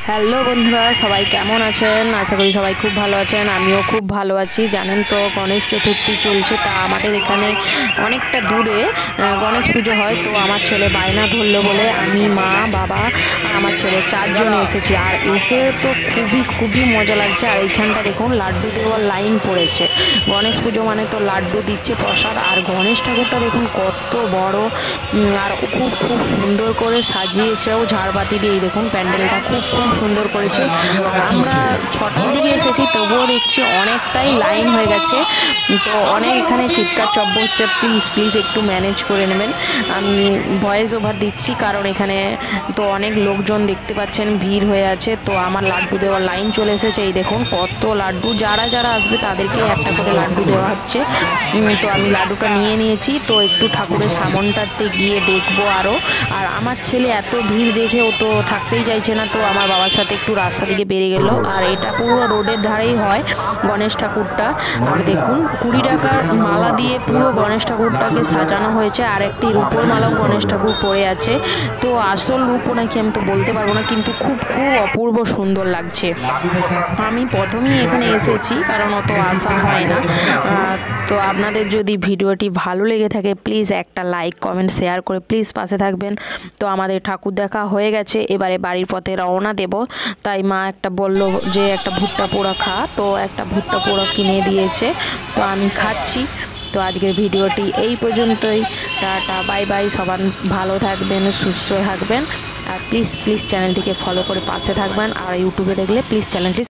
Hello বন্ধুরা, সবাই কেমন আছেন? আশা করি সবাই খুব ভালো আছেন। আমিও খুব ভালো আছি। জানেন তো গণেশ চতুর্থী চলছে, তা আমাদের এখানে অনেকটা দূরে গণেশ পুজো হয়। তো আমার ছেলে বায়না ধরলো বলে আমি, মা, বাবা আর আমার ছেলে চারজন এসেছি। আর এসে তো খুবই খুবই মজা লাগছে। আর এইখানটা দেখুন লাড্ডু দেওয়ার লাইন পড়েছে। গণেশ পুজো মানে তো লাড্ডু দিচ্ছে প্রসাদ। আর গণেশ ঠাকুরটা দেখুন কত বড়, আর খুব খুব সুন্দর করে সাজিয়েছেও ঝাড়বাতি দিয়ে। দেখুন প্যান্ডেলটা খুব খুব সুন্দর করেছে। আর আমরা 6টার দিকে এসেছি, তবুও দেখছি অনেকটাই লাইন হয়ে গেছে। তো অনেক এখানে চিৎকার চব্য হচ্ছে, প্লিজ প্লিজ একটু ম্যানেজ করে নেবেন। আমি ভয়েস ওভার দিচ্ছি কারণ এখানে তো অনেক লোকজন দেখতে পাচ্ছেন, ভিড় হয়ে আছে। তো আমার লাড্ডু দেওয়ার লাইন চলে এসেছে। এই দেখুন কত লাড্ডু, যারা যারা আসবে তাদেরকে একটা করে লাড্ডু দেওয়া হচ্ছে। তো আমি লাড্ডুটা নিয়ে নিয়েছি। তো একটু ঠাকুরের সামনটাতে গিয়ে দেখবো আরও। আর আমার ছেলে এত ভিড় দেখে ও তো থাকতেই চাইছে না, তো আমার বাবার সাথে একটু রাস্তা দিকে বেরিয়ে গেল। আর এটা পুরো রোডের ধারেই হয় গণেশ ঠাকুরটা। আর দেখুন 20 টাকার মালা দিয়ে পুরো গণেশ ঠাকুরটাকে সাজানো হয়েছে। আর একটি রূপোর মালাও গণেশ ঠাকুর পরে আছে। তো আসল রূপও নাকি আমি তো বলতে পারবো না, কিন্তু খুব খুব অপূর্ব সুন্দর লাগছে। আমি প্রথমেই এখানে এসেছি কারণ অত আসা হয় না। তো আপনাদের যদি ভিডিওটি ভালো লেগে থাকে প্লিজ একটা লাইক, কমেন্ট, শেয়ার করে প্লিজ পাশে থাকবেন। তো আমাদের ঠাকুর দেখা হয়ে গেছে, এবারে বাড়ির পথে রওনা দেব। তাই মা একটা বলল যে একটা ভুট্টা পোড়া খা, তো একটা ভুট্টা পোড়া কিনে দিয়েছে, তো আমি খাচ্ছি। তো আজকের ভিডিওটি এই পর্যন্তই। Tata, bye bye. সবাই ভালো থাকবেন, সুস্থ থাকবেন। আর প্লিজ প্লিজ চ্যানেলটিকে ফলো করে পাশে থাকবেন। আর ইউটিউবে দেখলে প্লিজ চ্যানেলটি